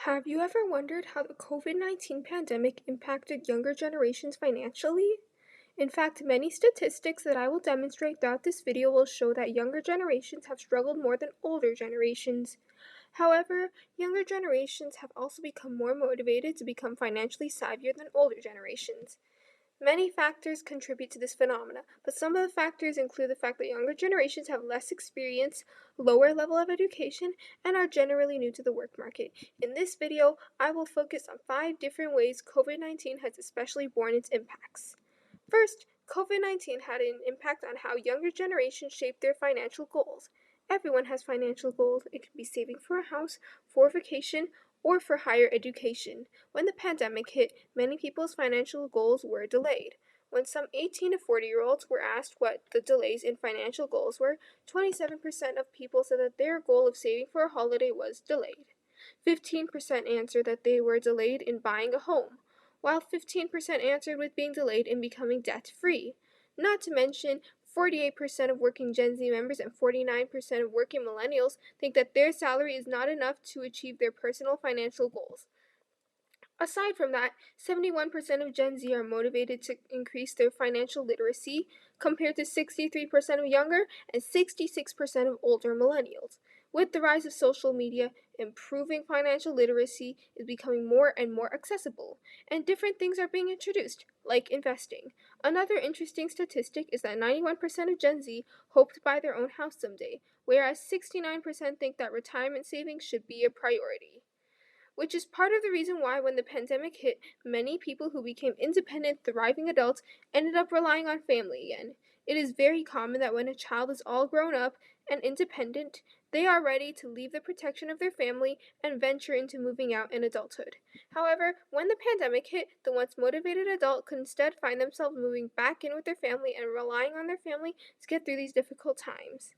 Have you ever wondered how the COVID-19 pandemic impacted younger generations financially? In fact, many statistics that I will demonstrate throughout this video will show that younger generations have struggled more than older generations. However, younger generations have also become more motivated to become financially savvier than older generations. Many factors contribute to this phenomena, but some of the factors include the fact that younger generations have less experience, lower level of education, and are generally new to the work market. In this video, I will focus on 5 different ways COVID-19 has especially borne its impacts. First, COVID-19 had an impact on how younger generations shape their financial goals. Everyone has financial goals. It could be saving for a house, for vacation, or for higher education. When the pandemic hit, many people's financial goals were delayed. When some 18 to 40-year-olds were asked what the delays in financial goals were, 27% of people said that their goal of saving for a holiday was delayed. 15% answered that they were delayed in buying a home, while 15% answered with being delayed in becoming debt-free. Not to mention, 48% of working Gen Z members and 49% of working millennials think that their salary is not enough to achieve their personal financial goals. Aside from that, 71% of Gen Z are motivated to increase their financial literacy, compared to 63% of younger and 66% of older millennials. With the rise of social media, improving financial literacy is becoming more and more accessible, and different things are being introduced, like investing. Another interesting statistic is that 91% of Gen Z hope to buy their own house someday, whereas 69% think that retirement savings should be a priority, which is part of the reason why when the pandemic hit, many people who became independent, thriving adults ended up relying on family again. It is very common that when a child is all grown up and independent, they are ready to leave the protection of their family and venture into moving out in adulthood. However, when the pandemic hit, the once motivated adult could instead find themselves moving back in with their family and relying on their family to get through these difficult times.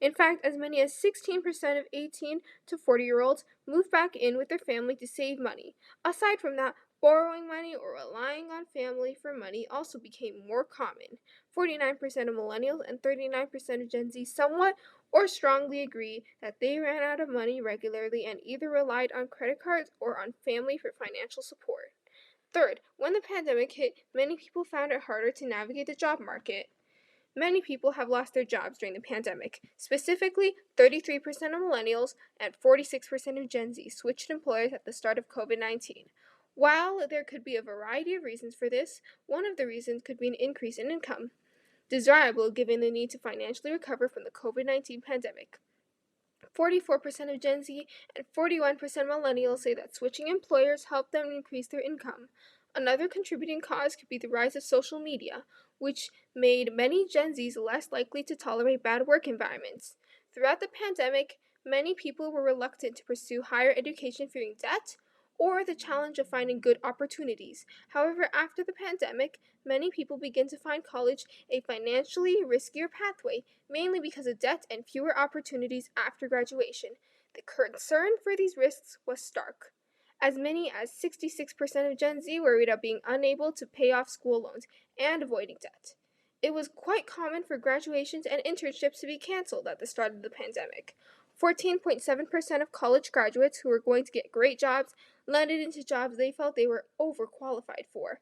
In fact, as many as 16% of 18 to 40-year-olds moved back in with their family to save money. Aside from that, borrowing money or relying on family for money also became more common. 49% of millennials and 39% of Gen Z somewhat or strongly agree that they ran out of money regularly and either relied on credit cards or on family for financial support. Third, when the pandemic hit, many people found it harder to navigate the job market. Many people have lost their jobs during the pandemic. Specifically, 33% of millennials and 46% of Gen Z switched employers at the start of COVID-19. While there could be a variety of reasons for this, one of the reasons could be an increase in income, desirable given the need to financially recover from the COVID-19 pandemic. 44% of Gen Z and 41% millennials say that switching employers helped them increase their income. Another contributing cause could be the rise of social media, which made many Gen Zs less likely to tolerate bad work environments. Throughout the pandemic, many people were reluctant to pursue higher education fearing debt or the challenge of finding good opportunities. However, after the pandemic, many people began to find college a financially riskier pathway, mainly because of debt and fewer opportunities after graduation. The concern for these risks was stark. As many as 66% of Gen Z worried about being unable to pay off school loans and avoiding debt. It was quite common for graduations and internships to be canceled at the start of the pandemic. 14.7% of college graduates who were going to get great jobs landed into jobs they felt they were overqualified for.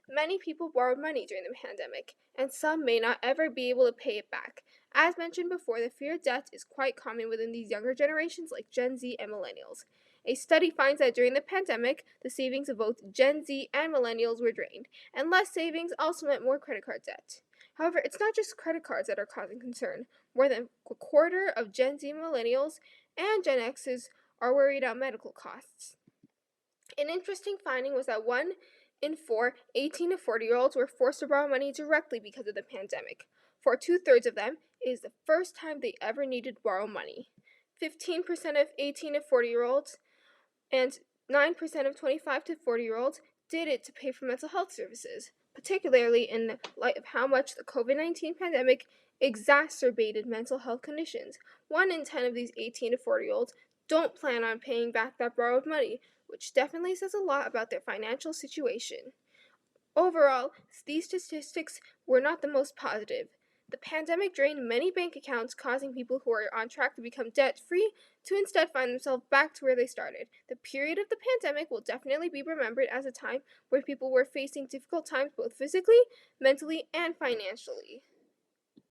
Many people borrowed money during the pandemic, and some may not ever be able to pay it back. As mentioned before, the fear of debt is quite common within these younger generations like Gen Z and millennials. A study finds that during the pandemic, the savings of both Gen Z and millennials were drained, and less savings also meant more credit card debt. However, it's not just credit cards that are causing concern. More than a quarter of Gen Z millennials and Gen X's are worried about medical costs. An interesting finding was that 1 in 4 18 to 40-year-olds were forced to borrow money directly because of the pandemic. For 2/3 of them, it is the first time they ever needed to borrow money. 15% of 18 to 40-year-olds and 9% of 25 to 40-year-olds did it to pay for mental health services, particularly in light of how much the COVID-19 pandemic exacerbated mental health conditions. 1 in 10 of these 18 to 40-year-olds don't plan on paying back that borrowed money, which definitely says a lot about their financial situation. Overall, these statistics were not the most positive. The pandemic drained many bank accounts, causing people who are on track to become debt-free to instead find themselves back to where they started. The period of the pandemic will definitely be remembered as a time where people were facing difficult times both physically, mentally, and financially.